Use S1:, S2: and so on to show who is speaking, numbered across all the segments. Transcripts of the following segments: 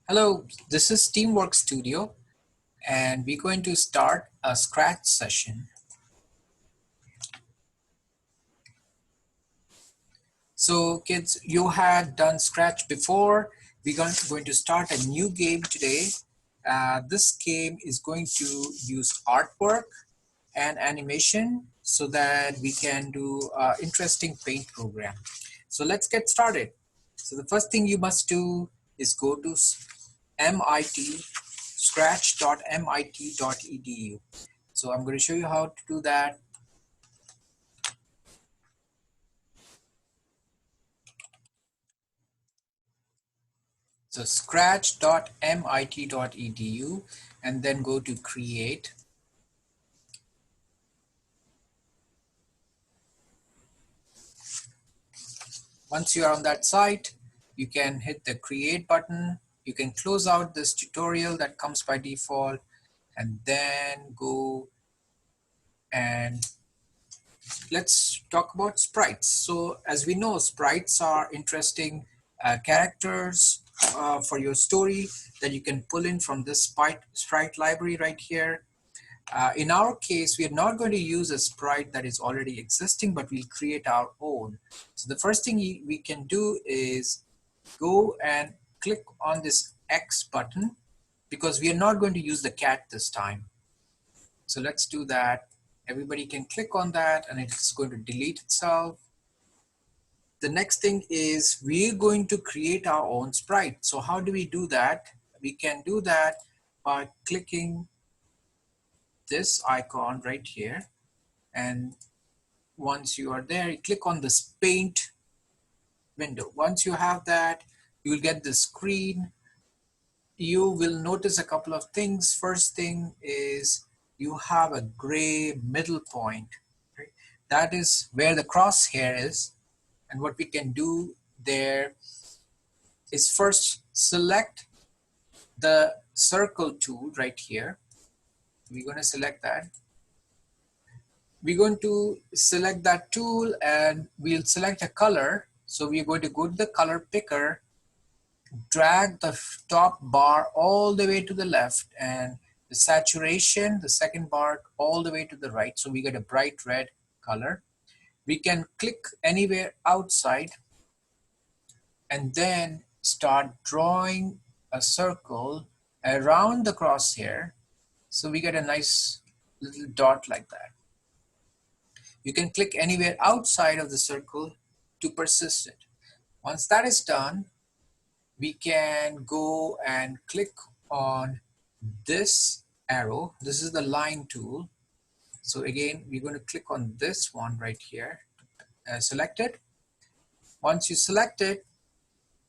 S1: Hello, this is Teamwork Studio, and we're going to start a Scratch session. So kids, you had done Scratch before. We're going to start a new game today. This game is going to use artwork and animation so that we can do an interesting paint program. So let's get started. So the first thing you must do is go to MIT scratch.mit.edu. So I'm going to show you how to do that. So scratch.mit.edu and then go to create. Once you are on that site, you can hit the create button. You can close out this tutorial that comes by default and then go and let's talk about sprites. So as we know, sprites are interesting characters for your story that you can pull in from this sprite library right here. In our case, we are not going to use a sprite that is already existing, but we'll create our own. So the first thing we can do is go and click on this X button because we are not going to use the cat this time. So let's do that. Everybody can click on that and it's going to delete itself. The next thing is we're going to create our own sprite. So how do we do that? We can do that by clicking this icon right here. And once you are there, you click on this paint window. Once you have that, you will get the screen. You will notice a couple of things. First thing is you have a gray middle point. Right? That is where the crosshair is. And what we can do there is first select the circle tool right here. We're going to select that. We're going to select that tool and we'll select a color. So we're going to go to the color picker, drag the top bar all the way to the left and the saturation, the second bar all the way to the right. So we get a bright red color. We can click anywhere outside and then start drawing a circle around the crosshair. So we get a nice little dot like that. You can click anywhere outside of the circle to persist it. Once that is done, we can go and click on this arrow. This is the line tool. So again, we're going to click on this one right here, select it. Once you select it,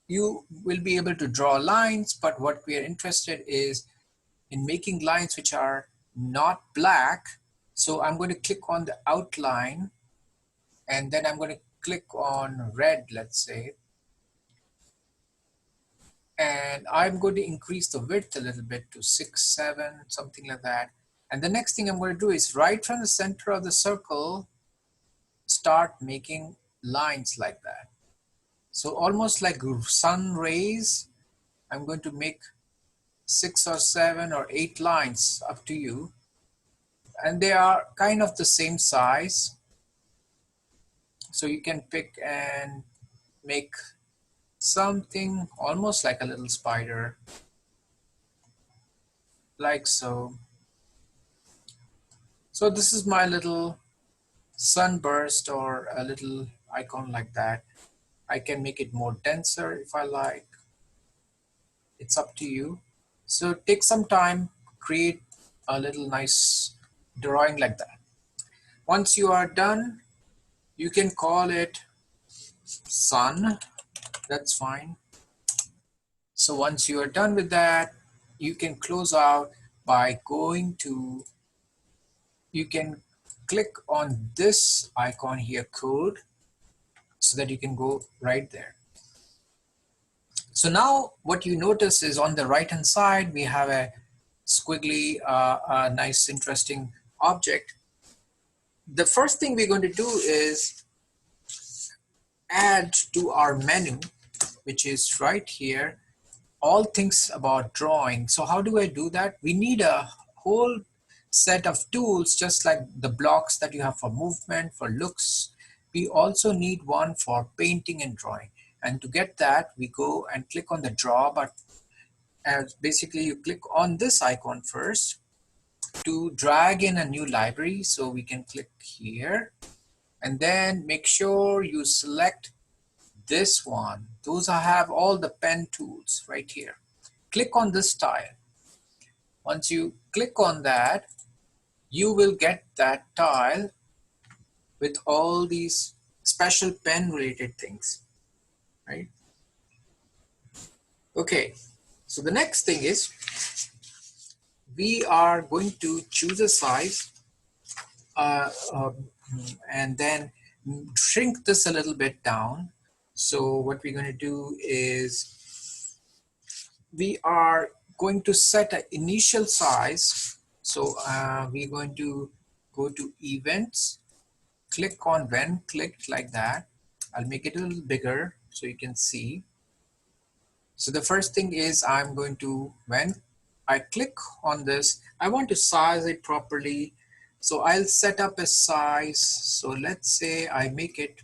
S1: you will be able to draw lines, but what we are interested is in making lines which are not black. So I'm going to click on the outline and then I'm going to click on red, let's say. And I'm going to increase the width a little bit to 6, 7, something like that. And the next thing I'm going to do is right from the center of the circle, start making lines like that. So almost like sun rays, I'm going to make 6 or 7 or 8 lines, up to you. And they are kind of the same size. So you can pick and make something almost like a little spider, like so. So this is my little sunburst or a little icon like that. I can make it more denser if I like. It's up to you. So take some time, create a little nice drawing like that. Once you are done, you can call it sun. That's fine. So once you are done with that, you can close out by going to, you can click on this icon here, code, so that you can go right there. So now what you notice is on the right hand side, we have a squiggly, a nice, interesting object. The first thing we're going to do is add to our menu, which is right here. all things about drawing. So how do I do that? We need a whole set of tools, just like the blocks that you have for movement, for looks. We also need one for painting and drawing. And to get that, we go and click on the draw button. As basically you click on this icon first to drag in a new library. So we can click here and then make sure you select this one. Those I have all the pen tools right here. Click on this tile. Once you click on that, you will get that tile with all these special pen related things, right? Okay, so the next thing is we are going to choose a size uh, uh, and then shrink this a little bit down. So what we're going to do is we are going to set an initial size. So we're going to go to events, click on when clicked like that. I'll make it a little bigger so you can see. So the first thing is I'm going to, when I click on this, I want to size it properly. So I'll set up a size. So let's say I make it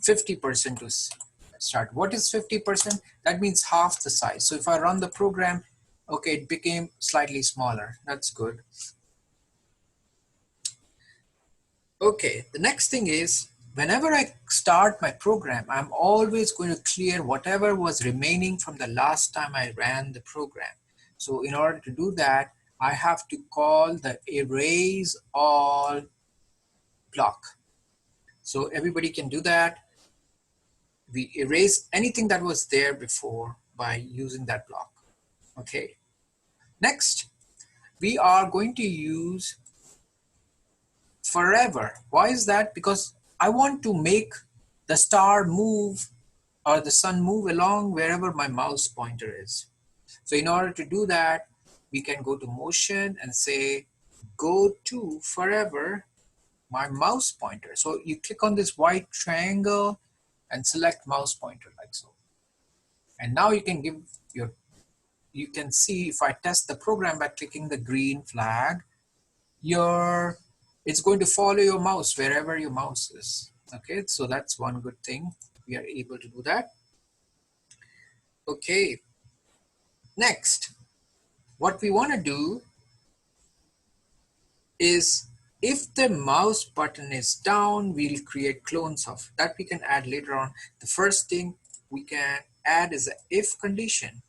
S1: 50% to start. What is 50%? That means half the size. So if I run the program, okay, it became slightly smaller. That's good. Okay, the next thing is whenever I start my program, I'm always going to clear whatever was remaining from the last time I ran the program. So in order to do that, I have to call the erase all block. So everybody can do that. We erase anything that was there before by using that block. Okay. Next, we are going to use forever. Why is that? Because I want to make the star move or the sun move along wherever my mouse pointer is. So in order to do that, we can go to motion and say, go to forever my mouse pointer. So you click on this white triangle and select mouse pointer like so. And now you can give your, you can see if I test the program by clicking the green flag, it's going to follow your mouse wherever your mouse is. Okay, so that's one good thing. We are able to do that. Okay, next, what we want to do is if the mouse button is down, we'll create clones of that we can add later on. The first thing we can add is an if condition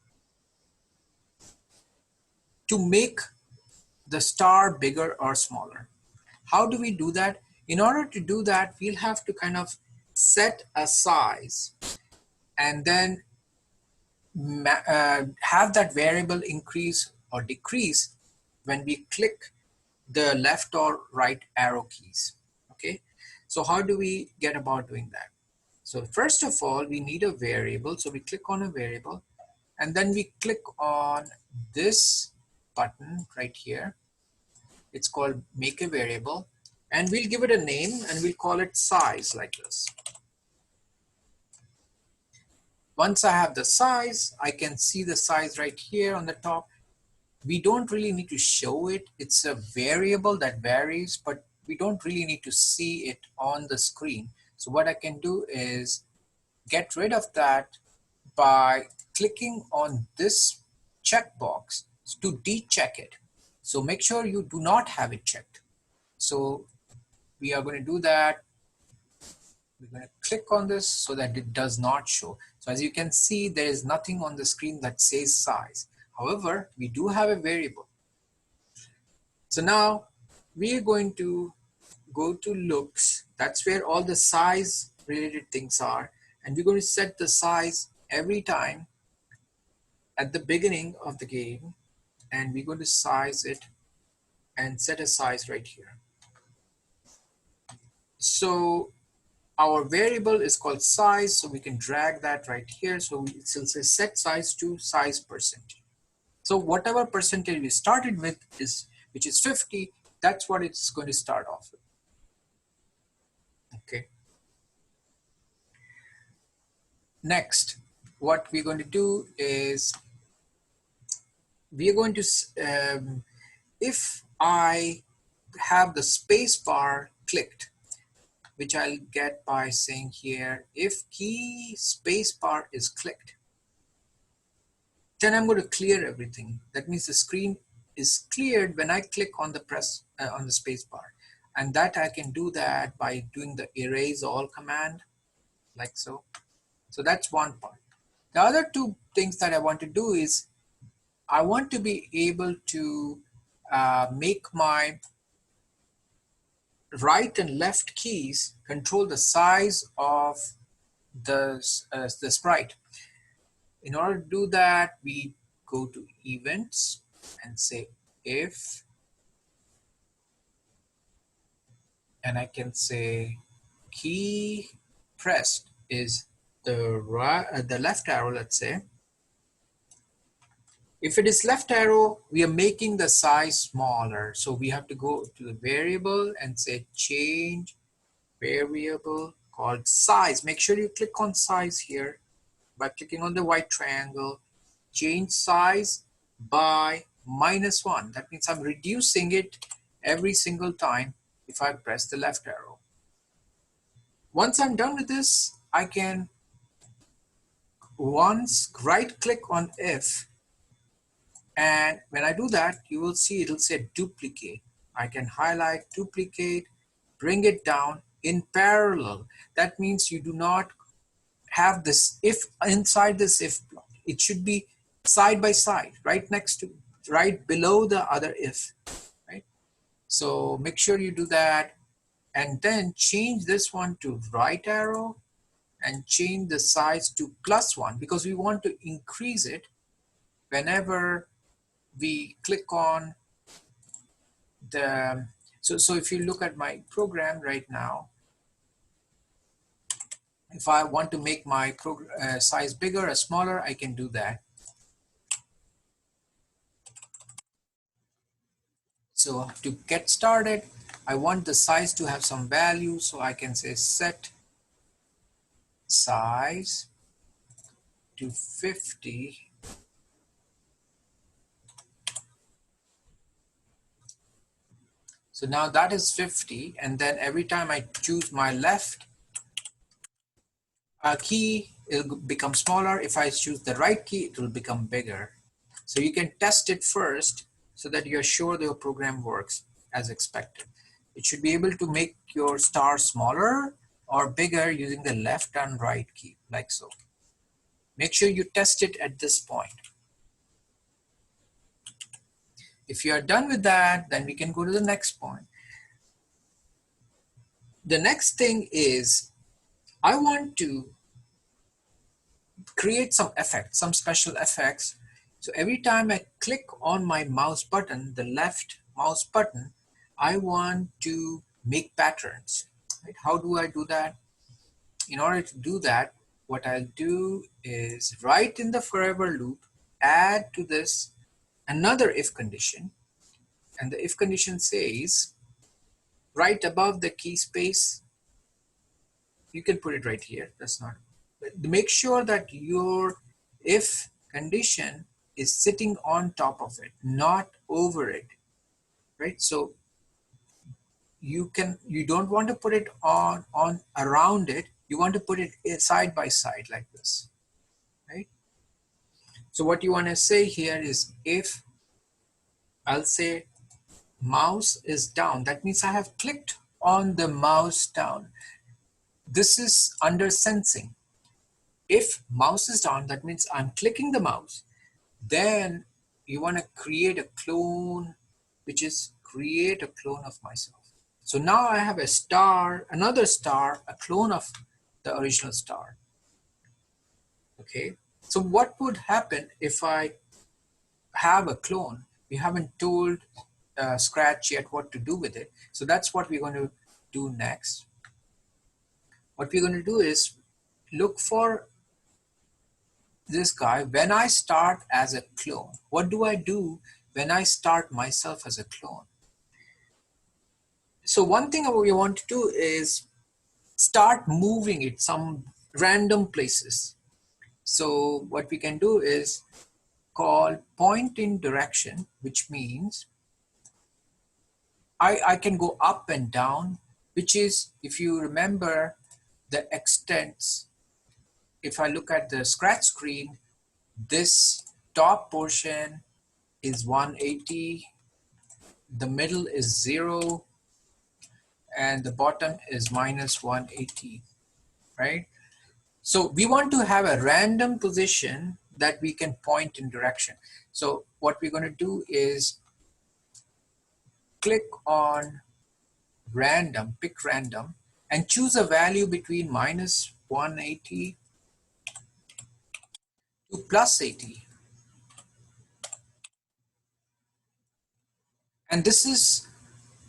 S1: to make the star bigger or smaller. How do we do that? In order to do that, we'll have to kind of set a size and then have that variable increase or decrease when we click the left or right arrow keys. Okay, so how do we get about doing that? So first of all, we need a variable. So we click on a variable and then we click on this button right here. It's called make a variable and we'll give it a name and we'll call it size like this. Once I have the size, I can see the size right here on the top. We don't really need to show it. It's a variable that varies, but we don't really need to see it on the screen. So what I can do is get rid of that by clicking on this checkbox to decheck it. So make sure you do not have it checked. So we are going to do that. We're going to click on this so that it does not show. So as you can see, there is nothing on the screen that says size. However, we do have a variable. So now we are going to go to looks. That's where all the size related things are. And we're going to set the size every time at the beginning of the game. And we're going to size it and set a size right here. So our variable is called size, so we can drag that right here. So we will say set size to size percentage. So whatever percentage we started with is, which is 50, that's what it's going to start off with. Okay. Next, what we're going to do is we are going to, if I have the space bar clicked, which I'll get by saying here, if key space bar is clicked, then I'm going to clear everything. That means the screen is cleared when I click on the on the space bar. And that I can do that by doing the erase all command, like so. So that's one part. The other two things that I want to do is I want to be able to make my right and left keys control the size of the sprite. In order to do that, we go to events and say if, and I can say key pressed is the left arrow, let's say. If it is left arrow, we are making the size smaller. So we have to go to the variable and say change variable called size. Make sure you click on size here by clicking on the white triangle. Change size by -1. That means I'm reducing it every single time if I press the left arrow. Once I'm done with this, I can once right click on if, and when I do that, you will see it'll say duplicate. I can highlight, duplicate, bring it down in parallel. That means you do not have this if inside this if block. It should be side by side, right next to, right below the other if, right? So make sure you do that, and then change this one to right arrow and change the size to +1 because we want to increase it whenever we click on the, so if you look at my program right now, if I want to make my size bigger or smaller, I can do that. So to get started, I want the size to have some value, so I can say set size to 50. So now that is 50, and then every time I choose my left key, it'll become smaller. If I choose the right key, it will become bigger. So you can test it first so that you're sure your program works as expected. It should be able to make your star smaller or bigger using the left and right key, like so. Make sure you test it at this point. If you are done with that, then we can go to the next point. The next thing is I want to create some effects, some special effects. So every time I click on my mouse button, the left mouse button, I want to make patterns. Right? How do I do that? In order to do that, what I'll do is right in the forever loop, add to this another if condition. And the if condition says, right above the key space, you can put it right here, that's not, but make sure that your if condition is sitting on top of it, not over it, right? So you don't want to put it on around it, you want to put it side by side like this, right? So what you want to say here is if, I'll say mouse is down, that means I have clicked on the mouse down. This is under sensing. If mouse is down, that means I'm clicking the mouse. Then you want to create a clone, which is create a clone of myself. So now I have a star, another star, a clone of the original star. Okay. So what would happen if I have a clone? We haven't told Scratch yet what to do with it. So that's what we're going to do next. What we're going to do is look for this guy when I start as a clone. What do I do when I start myself as a clone? So one thing we want to do is start moving it some random places. So what we can do is call point in direction, which means I can go up and down, which is, if you remember the extents, if I look at the scratch screen, this top portion is 180, the middle is 0, and the bottom is minus 180, right? So we want to have a random position that we can point in direction. So what we're going to do is click on random, pick random, and choose a value between minus 180 to plus 80. And this is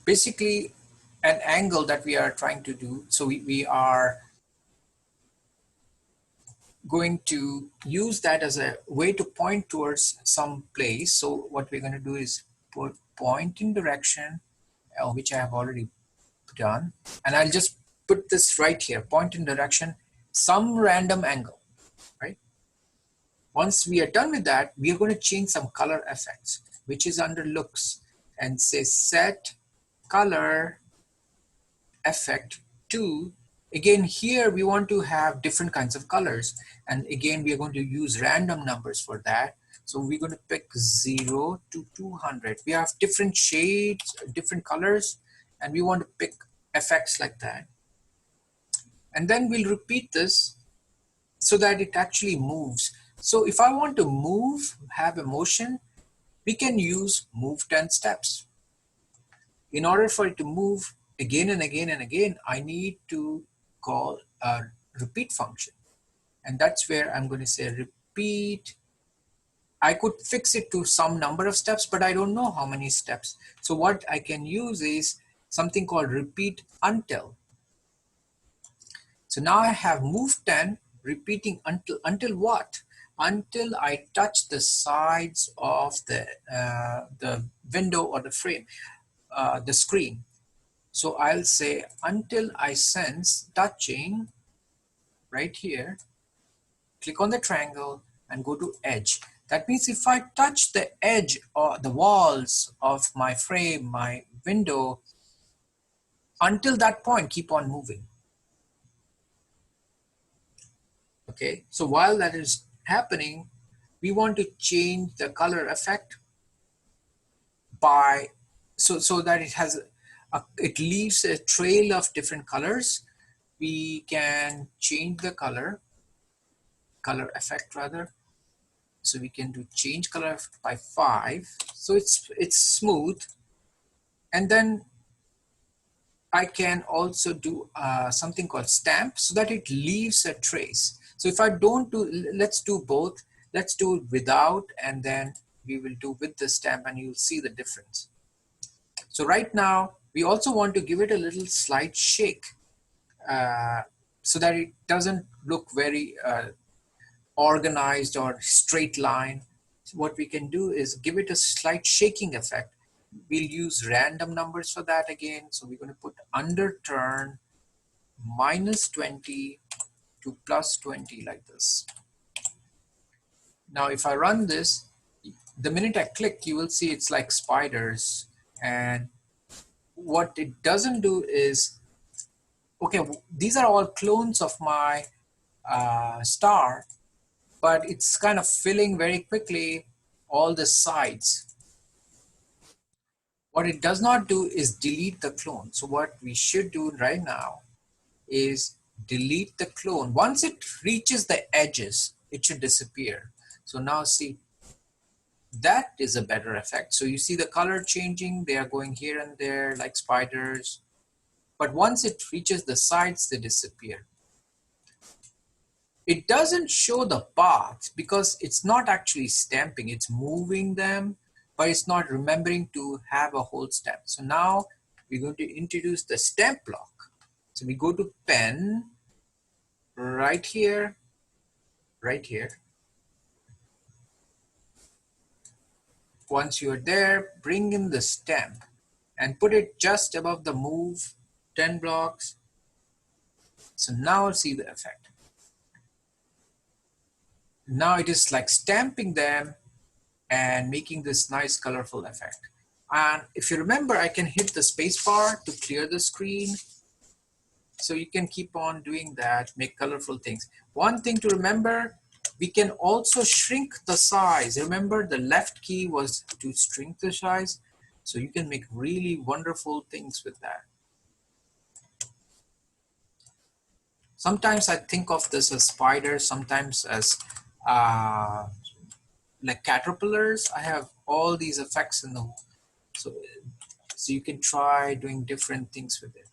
S1: basically an angle that we are trying to do. So we are going to use that as a way to point towards some place. So what we're going to do is put point in direction, which I have already done. And I'll just put this right here, point in direction, some random angle, right? Once we are done with that, we are going to change some color effects, which is under looks, and say set color effect to, again here we want to have different kinds of colors, and again we are going to use random numbers for that. So we're going to pick 0 to 200. We have different shades, different colors, and we want to pick effects like that. And then we'll repeat this so that it actually moves. So if I want to move, have a motion, we can use move 10 steps. In order for it to move again and again and again, I need to call a repeat function. And that's where I'm going to say repeat. I could fix it to some number of steps, but I don't know how many steps. So what I can use is something called repeat until. So now I have move 10, repeating until what? Until I touch the sides of the window or the frame, the screen. So I'll say until I sense touching right here, click on the triangle and go to edge. That means if I touch the edge or the walls of my frame, my window, until that point, keep on moving. Okay, so while that is happening, we want to change the color effect by, so that it has, it leaves a trail of different colors. We can change the color effect rather. So we can do change color by 5. So it's smooth. And then I can also do something called stamp so that it leaves a trace. So if I don't do, let's do both. Let's do it without, and then we will do with the stamp, and you'll see the difference. So right now, we also want to give it a little slight shake so that it doesn't look very organized or straight line. So what we can do is give it a slight shaking effect. We'll use random numbers for that again. So we're going to put under turn minus 20 to plus 20 like this. Now if I run this, the minute I click, you will see it's like spiders. And what it doesn't do is, okay, these are all clones of my star, but it's kind of filling very quickly all the sides. What it does not do is delete the clone. So what we should do right now is delete the clone. Once it reaches the edges, it should disappear. So now see, that is a better effect. So you see the color changing, they are going here and there like spiders. But once it reaches the sides, they disappear. It doesn't show the path because it's not actually stamping, it's moving them, but it's not remembering to have a whole stamp. So now we're going to introduce the stamp block. So we go to pen, right here, right here. Once you're there, bring in the stamp and put it just above the move 10 blocks. So now see the effect. Now it is like stamping them and making this nice colorful effect. And if you remember, I can hit the space bar to clear the screen. So you can keep on doing that, make colorful things. One thing to remember, we can also shrink the size. Remember, the left key was to shrink the size. So you can make really wonderful things with that. Sometimes I think of this as spiders, sometimes as uh, like caterpillars. I have all these effects in the, so, so you can try doing different things with it.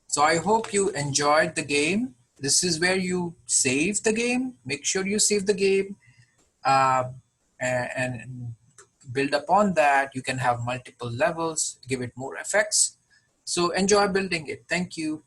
S1: So I hope you enjoyed the game. This is where you save the game. Make sure you save the game uh, and build upon that. You can have multiple levels, give it more effects. So enjoy building it. Thank you.